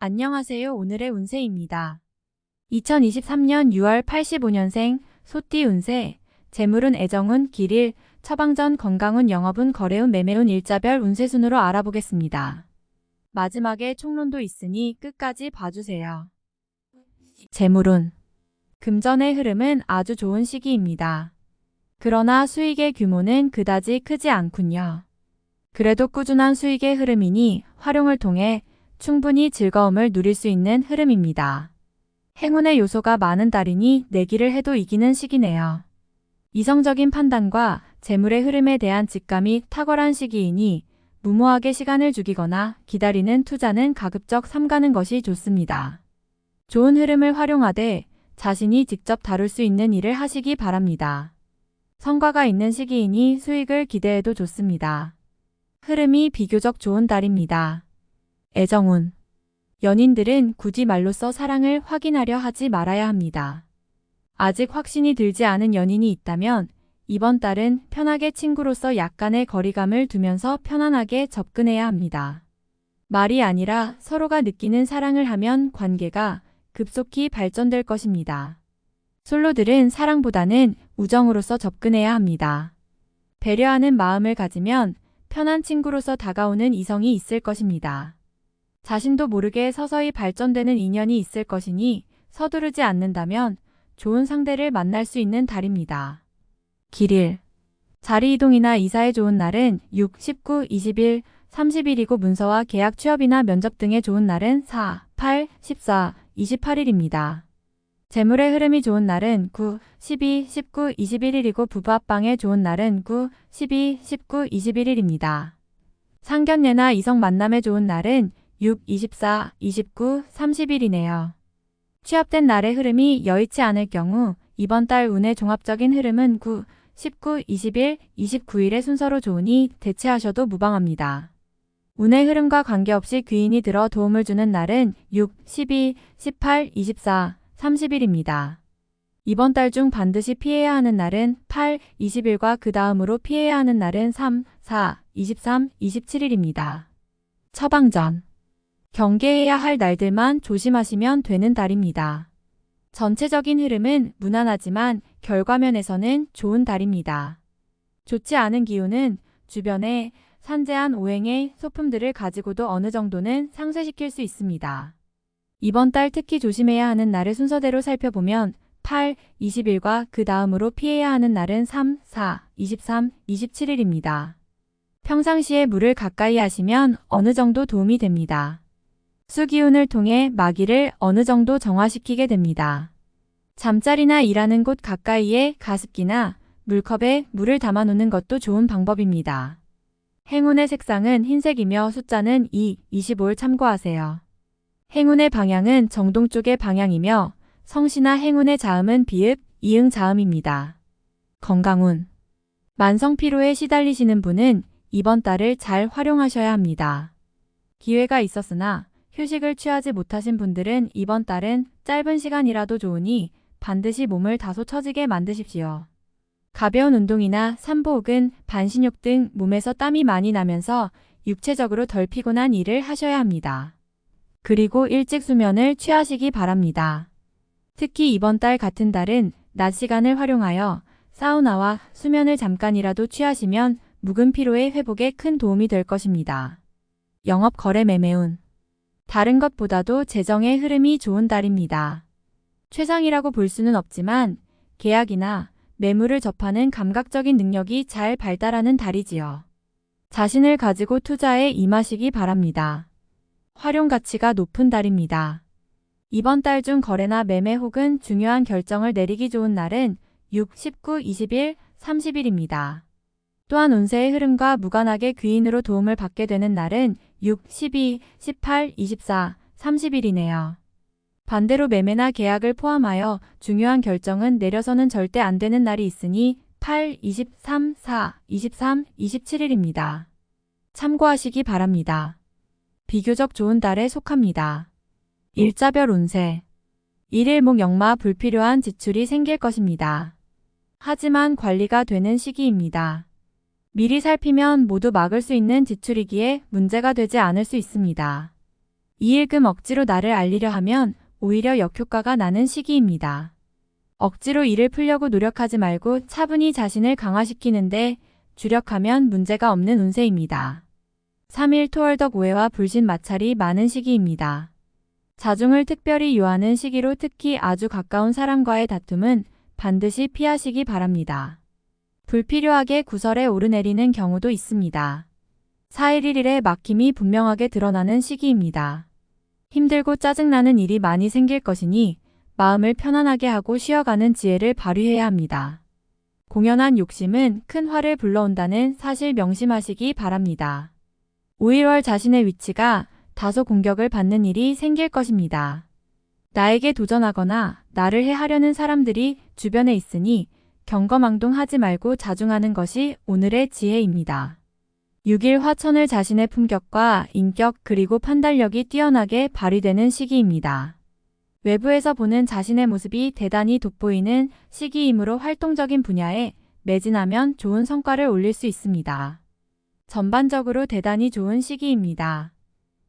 안녕하세요. 오늘의 운세입니다. 2023년 6월 85년생 소띠 운세, 재물운, 애정운, 길일, 처방전, 건강운, 영업운, 거래운, 매매운 일자별 운세 순으로 알아보겠습니다. 마지막에 총론도 있으니 끝까지 봐주세요. 재물운, 금전의 흐름은 아주 좋은 시기입니다. 그러나 수익의 규모는 그다지 크지 않군요. 그래도 꾸준한 수익의 흐름이니 활용을 통해 충분히 즐거움을 누릴 수 있는 흐름입니다. 행운의 요소가 많은 달이니 내기를 해도 이기는 시기네요. 이성적인 판단과 재물의 흐름에 대한 직감이 탁월한 시기이니 무모하게 시간을 죽이거나 기다리는 투자는 가급적 삼가는 것이 좋습니다. 좋은 흐름을 활용하되 자신이 직접 다룰 수 있는 일을 하시기 바랍니다. 성과가 있는 시기이니 수익을 기대해도 좋습니다. 흐름이 비교적 좋은 달입니다. 애정운, 연인들은 굳이 말로써 사랑을 확인하려 하지 말아야 합니다. 아직 확신이 들지 않은 연인이 있다면 이번 달은 편하게 친구로서 약간의 거리감을 두면서 편안하게 접근해야 합니다. 말이 아니라 서로가 느끼는 사랑을 하면 관계가 급속히 발전될 것입니다. 솔로들은 사랑보다는 우정으로서 접근해야 합니다. 배려하는 마음을 가지면 편한 친구로서 다가오는 이성이 있을 것입니다. 자신도 모르게 서서히 발전되는 인연이 있을 것이니 서두르지 않는다면 좋은 상대를 만날 수 있는 달입니다. 길일, 자리 이동이나 이사에 좋은 날은 6, 19, 20일, 30일이고 문서와 계약, 취업이나 면접 등에 좋은 날은 4, 8, 14, 28일입니다. 재물의 흐름이 좋은 날은 9, 12, 19, 21일이고 부부 합방에 좋은 날은 9, 12, 19, 21일입니다. 상견례나 이성 만남에 좋은 날은 6, 24, 29, 30일이네요. 취업된 날의 흐름이 여의치 않을 경우 이번 달 운의 종합적인 흐름은 9, 19, 20일, 29일의 순서로 좋으니 대체하셔도 무방합니다. 운의 흐름과 관계없이 귀인이 들어 도움을 주는 날은 6, 12, 18, 24, 30일입니다. 이번 달 중 반드시 피해야 하는 날은 8, 20일과 그 다음으로 피해야 하는 날은 3, 4, 23, 27일입니다. 처방전, 경계해야 할 날들만 조심하시면 되는 달입니다. 전체적인 흐름은 무난하지만 결과면에서는 좋은 달입니다. 좋지 않은 기운은 주변에 산재한 오행의 소품들을 가지고도 어느 정도는 상쇄시킬 수 있습니다. 이번 달 특히 조심해야 하는 날을 순서대로 살펴보면 8, 20일과 그 다음으로 피해야 하는 날은 3, 4, 23, 27일입니다. 평상시에 물을 가까이 하시면 어느 정도 도움이 됩니다. 수기운을 통해 마기를 어느 정도 정화시키게 됩니다. 잠자리나 일하는 곳 가까이에 가습기나 물컵에 물을 담아 놓는 것도 좋은 방법입니다. 행운의 색상은 흰색이며 숫자는 2, 25를 참고하세요. 행운의 방향은 정동 쪽의 방향이며 성씨나 행운의 자음은 비읍, 이응 자음입니다. 건강운, 만성 피로에 시달리시는 분은 이번 달을 잘 활용하셔야 합니다. 기회가 있었으나 휴식을 취하지 못하신 분들은 이번 달은 짧은 시간이라도 좋으니 반드시 몸을 다소 처지게 만드십시오. 가벼운 운동이나 산보 혹은 반신욕 등 몸에서 땀이 많이 나면서 육체적으로 덜 피곤한 일을 하셔야 합니다. 그리고 일찍 수면을 취하시기 바랍니다. 특히 이번 달 같은 달은 낮 시간을 활용하여 사우나와 수면을 잠깐이라도 취하시면 묵은 피로의 회복에 큰 도움이 될 것입니다. 영업, 거래, 매매운, 다른 것보다도 재정의 흐름이 좋은 달입니다. 최상이라고 볼 수는 없지만 계약이나 매물을 접하는 감각적인 능력이 잘 발달하는 달이지요. 자신을 가지고 투자에 임하시기 바랍니다. 활용 가치가 높은 달입니다. 이번 달 중 거래나 매매 혹은 중요한 결정을 내리기 좋은 날은 6, 19, 20일, 30일입니다. 또한 운세의 흐름과 무관하게 귀인으로 도움을 받게 되는 날은 6, 12, 18, 24, 30일이네요. 반대로 매매나 계약을 포함하여 중요한 결정은 내려서는 절대 안 되는 날이 있으니 8, 23, 4, 23, 27일입니다. 참고하시기 바랍니다. 비교적 좋은 달에 속합니다. 일자별 운세, 일일목 역마 불필요한 지출이 생길 것입니다. 하지만 관리가 되는 시기입니다. 미리 살피면 모두 막을 수 있는 지출이기에 문제가 되지 않을 수 있습니다. 이일금 억지로 나를 알리려 하면 오히려 역효과가 나는 시기입니다. 억지로 일을 풀려고 노력하지 말고 차분히 자신을 강화시키는데 주력하면 문제가 없는 운세입니다. 3일 토월덕 오해와 불신 마찰이 많은 시기입니다. 자중을 특별히 요하는 시기로 특히 아주 가까운 사람과의 다툼은 반드시 피하시기 바랍니다. 불필요하게 구설에 오르내리는 경우도 있습니다. 4일 1일에 막힘이 분명하게 드러나는 시기입니다. 힘들고 짜증나는 일이 많이 생길 것이니 마음을 편안하게 하고 쉬어가는 지혜를 발휘해야 합니다. 공연한 욕심은 큰 화를 불러온다는 사실 명심하시기 바랍니다. 5일월 자신의 위치가 다소 공격을 받는 일이 생길 것입니다. 나에게 도전하거나 나를 해하려는 사람들이 주변에 있으니 경거망동하지 말고 자중하는 것이 오늘의 지혜입니다. 6일 화천을 자신의 품격과 인격 그리고 판단력이 뛰어나게 발휘되는 시기입니다. 외부에서 보는 자신의 모습이 대단히 돋보이는 시기이므로 활동적인 분야에 매진하면 좋은 성과를 올릴 수 있습니다. 전반적으로 대단히 좋은 시기입니다.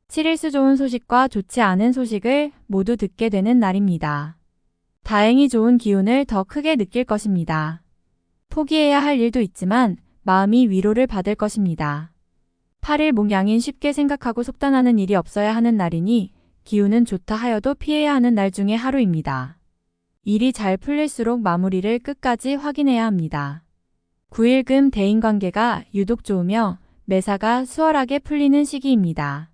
7일수 좋은 소식과 좋지 않은 소식을 모두 듣게 되는 날입니다. 다행히 좋은 기운을 더 크게 느낄 것입니다. 포기해야 할 일도 있지만 마음이 위로를 받을 것입니다. 8일 목양인 쉽게 생각하고 속단하는 일이 없어야 하는 날이니 기운은 좋다 하여도 피해야 하는 날 중에 하루입니다. 일이 잘 풀릴수록 마무리를 끝까지 확인해야 합니다. 9일금 대인관계가 유독 좋으며 매사가 수월하게 풀리는 시기입니다.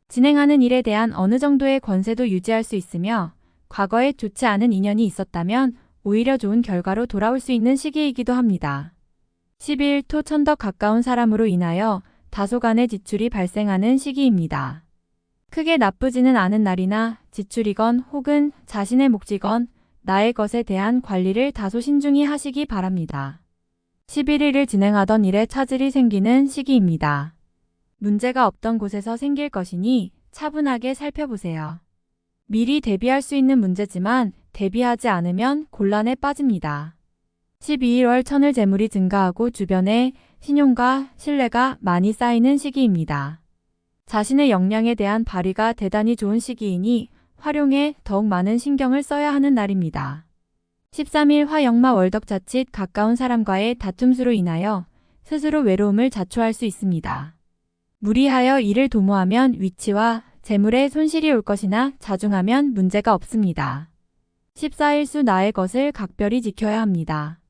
진행하는 일에 대한 어느 정도의 권세도 유지할 수 있으며 과거에 좋지 않은 인연이 있었다면 오히려 좋은 결과로 돌아올 수 있는 시기이기도 합니다. 12일 토 천덕 가까운 사람으로 인하여 다소간의 지출이 발생하는 시기입니다. 크게 나쁘지는 않은 날이나 지출이건 혹은 자신의 몫이건 나의 것에 대한 관리를 다소 신중히 하시기 바랍니다. 11일을 진행하던 일에 차질이 생기는 시기입니다. 문제가 없던 곳에서 생길 것이니 차분하게 살펴보세요. 미리 대비할 수 있는 문제지만 대비하지 않으면 곤란에 빠집니다. 12일월 천을 재물이 증가하고 주변에 신용과 신뢰가 많이 쌓이는 시기입니다. 자신의 역량에 대한 발휘가 대단히 좋은 시기이니 활용에 더욱 많은 신경을 써야 하는 날입니다. 13일 화역마 월덕 자칫 가까운 사람과의 다툼수로 인하여 스스로 외로움을 자초할 수 있습니다. 무리하여 일을 도모하면 위치와 재물에 손실이 올 것이나 자중하면 문제가 없습니다. 14일수 나의 것을 각별히 지켜야 합니다.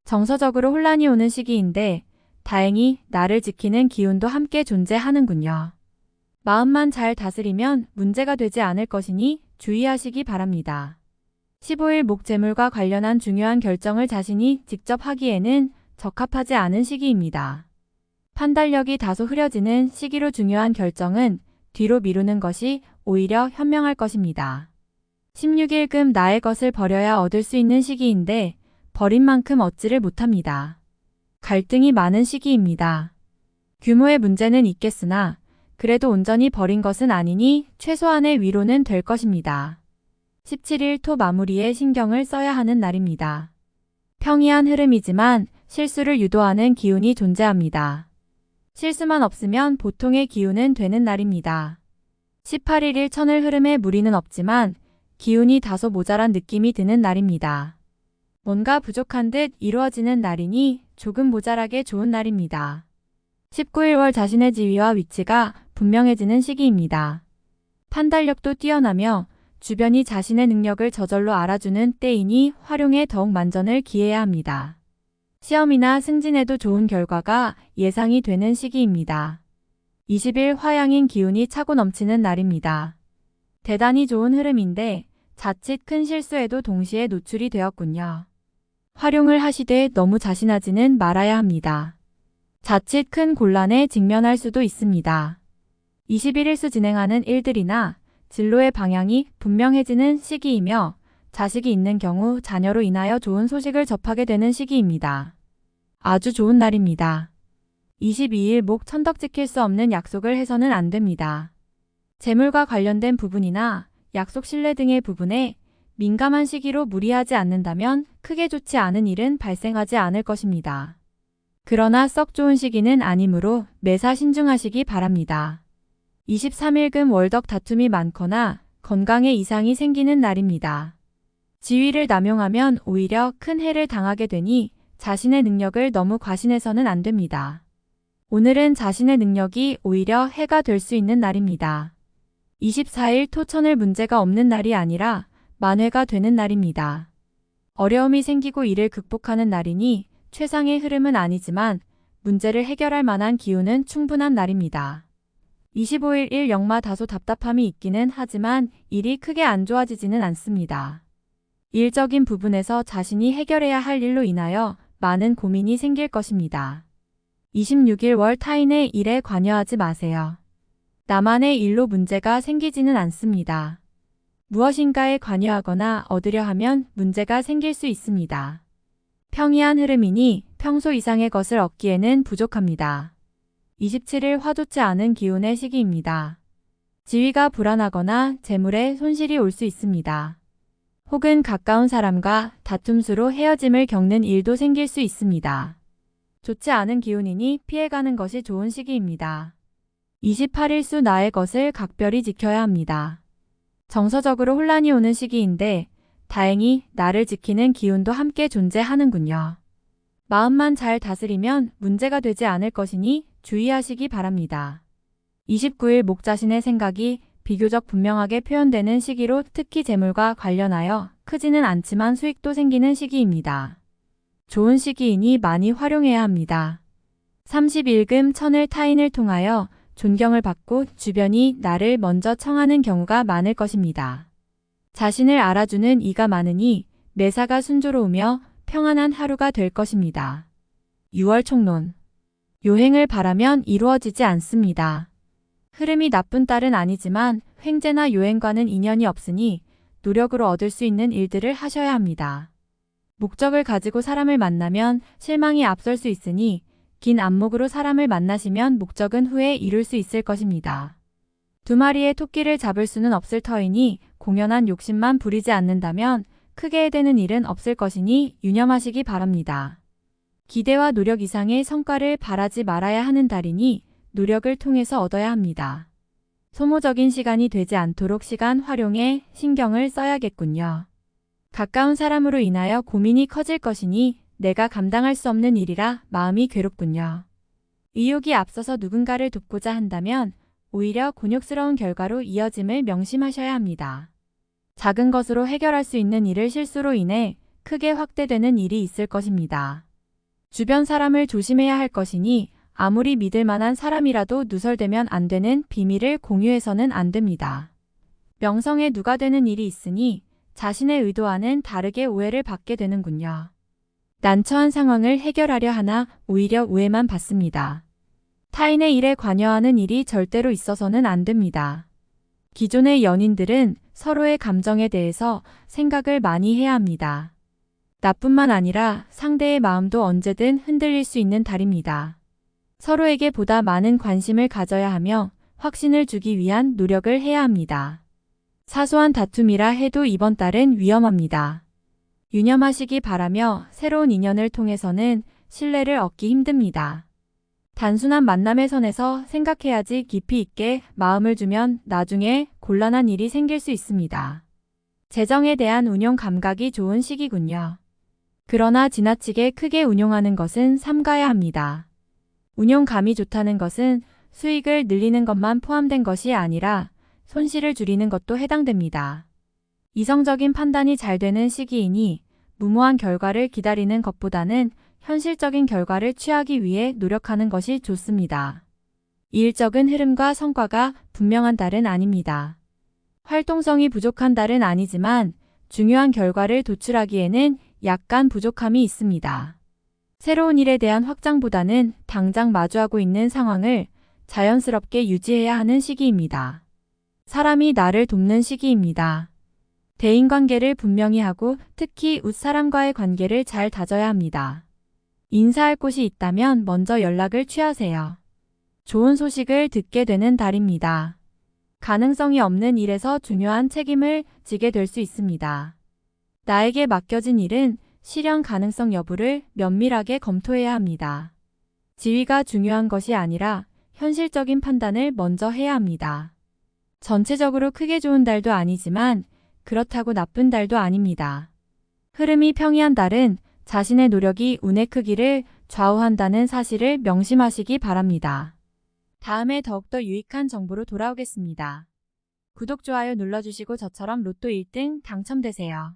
정서적으로 혼란이 오는 시기인데 다행히 나를 지키는 기운도 함께 존재하는군요. 마음만 잘 다스리면 문제가 되지 않을 것이니 주의하시기 바랍니다. 15일 목재물과 관련한 중요한 결정을 자신이 직접 하기에는 적합하지 않은 시기입니다. 판단력이 다소 흐려지는 시기로 중요한 결정은 뒤로 미루는 것이 오히려 현명할 것입니다. 16일금 나의 것을 버려야 얻을 수 있는 시기인데 버린 만큼 얻지를 못합니다. 갈등이 많은 시기입니다. 규모의 문제는 있겠으나 그래도 온전히 버린 것은 아니니 최소한의 위로는 될 것입니다. 17일 토 마무리에 신경을 써야 하는 날입니다. 평이한 흐름이지만 실수를 유도하는 기운이 존재합니다. 실수만 없으면 보통의 기운은 되는 날입니다. 18일 일천을 흐름에 무리는 없지만 기운이 다소 모자란 느낌이 드는 날입니다. 뭔가 부족한 듯 이루어지는 날이니 조금 모자라게 좋은 날입니다. 19일월 자신의 지위와 위치가 분명해지는 시기입니다. 판단력도 뛰어나며 주변이 자신의 능력을 저절로 알아주는 때이니 활용에 더욱 만전을 기해야 합니다. 시험이나 승진에도 좋은 결과가 예상이 되는 시기입니다. 20일 화양인 기운이 차고 넘치는 날입니다. 대단히 좋은 흐름인데 자칫 큰 실수에도 동시에 노출이 되었군요. 활용을 하시되 너무 자신하지는 말아야 합니다. 자칫 큰 곤란에 직면할 수도 있습니다. 21일수 진행하는 일들이나 진로의 방향이 분명해지는 시기이며 자식이 있는 경우 자녀로 인하여 좋은 소식을 접하게 되는 시기입니다. 아주 좋은 날입니다. 22일 목 천덕 지킬 수 없는 약속을 해서는 안 됩니다. 재물과 관련된 부분이나 약속 신뢰 등의 부분에 민감한 시기로 무리하지 않는다면 크게 좋지 않은 일은 발생하지 않을 것입니다. 그러나 썩 좋은 시기는 아니므로 매사 신중하시기 바랍니다. 23일금 월덕 다툼이 많거나 건강에 이상이 생기는 날입니다. 지위를 남용하면 오히려 큰 해를 당하게 되니 자신의 능력을 너무 과신해서는 안 됩니다. 오늘은 자신의 능력이 오히려 해가 될 수 있는 날입니다. 24일 토천을 문제가 없는 날이 아니라 만회가 되는 날입니다. 어려움이 생기고 이를 극복하는 날이니 최상의 흐름은 아니지만 문제를 해결할 만한 기운은 충분한 날입니다. 25일 일역마 다소 답답함이 있기는 하지만 일이 크게 안 좋아지지는 않습니다. 일적인 부분에서 자신이 해결해야 할 일로 인하여 많은 고민이 생길 것입니다. 26일 월 타인의 일에 관여하지 마세요. 나만의 일로 문제가 생기지는 않습니다. 무엇인가에 관여하거나 얻으려 하면 문제가 생길 수 있습니다. 평이한 흐름이니 평소 이상의 것을 얻기에는 부족합니다. 27일 화좋지 않은 기운의 시기입니다. 지위가 불안하거나 재물에 손실이 올 수 있습니다. 혹은 가까운 사람과 다툼수로 헤어짐을 겪는 일도 생길 수 있습니다. 좋지 않은 기운이니 피해가는 것이 좋은 시기입니다. 28일 수 나의 것을 각별히 지켜야 합니다. 정서적으로 혼란이 오는 시기인데 다행히 나를 지키는 기운도 함께 존재하는군요. 마음만 잘 다스리면 문제가 되지 않을 것이니 주의하시기 바랍니다. 29일 목 자신의 생각이 비교적 분명하게 표현되는 시기로 특히 재물과 관련하여 크지는 않지만 수익도 생기는 시기입니다. 좋은 시기이니 많이 활용해야 합니다. 30일금 천을 타인을 통하여 존경을 받고 주변이 나를 먼저 청하는 경우가 많을 것입니다. 자신을 알아주는 이가 많으니 매사가 순조로우며 평안한 하루가 될 것입니다. 6월 총론. 요행을 바라면 이루어지지 않습니다. 흐름이 나쁜 딸은 아니지만 횡재나 요행과는 인연이 없으니 노력으로 얻을 수 있는 일들을 하셔야 합니다. 목적을 가지고 사람을 만나면 실망이 앞설 수 있으니 긴 안목으로 사람을 만나시면 목적은 후에 이룰 수 있을 것입니다. 두 마리의 토끼를 잡을 수는 없을 터이니 공연한 욕심만 부리지 않는다면 크게 해대는 일은 없을 것이니 유념하시기 바랍니다. 기대와 노력 이상의 성과를 바라지 말아야 하는 달이니 노력을 통해서 얻어야 합니다. 소모적인 시간이 되지 않도록 시간 활용에 신경을 써야겠군요. 가까운 사람으로 인하여 고민이 커질 것이니 내가 감당할 수 없는 일이라 마음이 괴롭군요. 의욕이 앞서서 누군가를 돕고자 한다면 오히려 곤욕스러운 결과로 이어짐을 명심하셔야 합니다. 작은 것으로 해결할 수 있는 일을 실수로 인해 크게 확대되는 일이 있을 것입니다. 주변 사람을 조심해야 할 것이니 아무리 믿을 만한 사람이라도 누설되면 안 되는 비밀을 공유해서는 안 됩니다. 명성에 누가 되는 일이 있으니 자신의 의도와는 다르게 오해를 받게 되는군요. 난처한 상황을 해결하려 하나 오히려 오해만 받습니다. 타인의 일에 관여하는 일이 절대로 있어서는 안 됩니다. 기존의 연인들은 서로의 감정에 대해서 생각을 많이 해야 합니다. 나뿐만 아니라 상대의 마음도 언제든 흔들릴 수 있는 달입니다. 서로에게 보다 많은 관심을 가져야 하며 확신을 주기 위한 노력을 해야 합니다. 사소한 다툼이라 해도 이번 달은 위험합니다. 유념하시기 바라며 새로운 인연을 통해서는 신뢰를 얻기 힘듭니다. 단순한 만남의 선에서 생각해야지 깊이 있게 마음을 주면 나중에 곤란한 일이 생길 수 있습니다. 재정에 대한 운용 감각이 좋은 시기군요. 그러나 지나치게 크게 운용하는 것은 삼가야 합니다. 운용감이 좋다는 것은 수익을 늘리는 것만 포함된 것이 아니라 손실을 줄이는 것도 해당됩니다. 이성적인 판단이 잘 되는 시기이니 무모한 결과를 기다리는 것보다는 현실적인 결과를 취하기 위해 노력하는 것이 좋습니다. 일적인 흐름과 성과가 분명한 달은 아닙니다. 활동성이 부족한 달은 아니지만 중요한 결과를 도출하기에는 약간 부족함이 있습니다. 새로운 일에 대한 확장보다는 당장 마주하고 있는 상황을 자연스럽게 유지해야 하는 시기입니다. 사람이 나를 돕는 시기입니다. 대인관계를 분명히 하고 특히 윗사람과의 관계를 잘 다져야 합니다. 인사할 곳이 있다면 먼저 연락을 취하세요. 좋은 소식을 듣게 되는 달입니다. 가능성이 없는 일에서 중요한 책임을 지게 될 수 있습니다. 나에게 맡겨진 일은 실현 가능성 여부를 면밀하게 검토해야 합니다. 지위가 중요한 것이 아니라 현실적인 판단을 먼저 해야 합니다. 전체적으로 크게 좋은 달도 아니지만 그렇다고 나쁜 달도 아닙니다. 흐름이 평이한 달은 자신의 노력이 운의 크기를 좌우한다는 사실을 명심하시기 바랍니다. 다음에 더욱더 유익한 정보로 돌아오겠습니다. 구독, 좋아요 눌러주시고 저처럼 로또 1등 당첨되세요.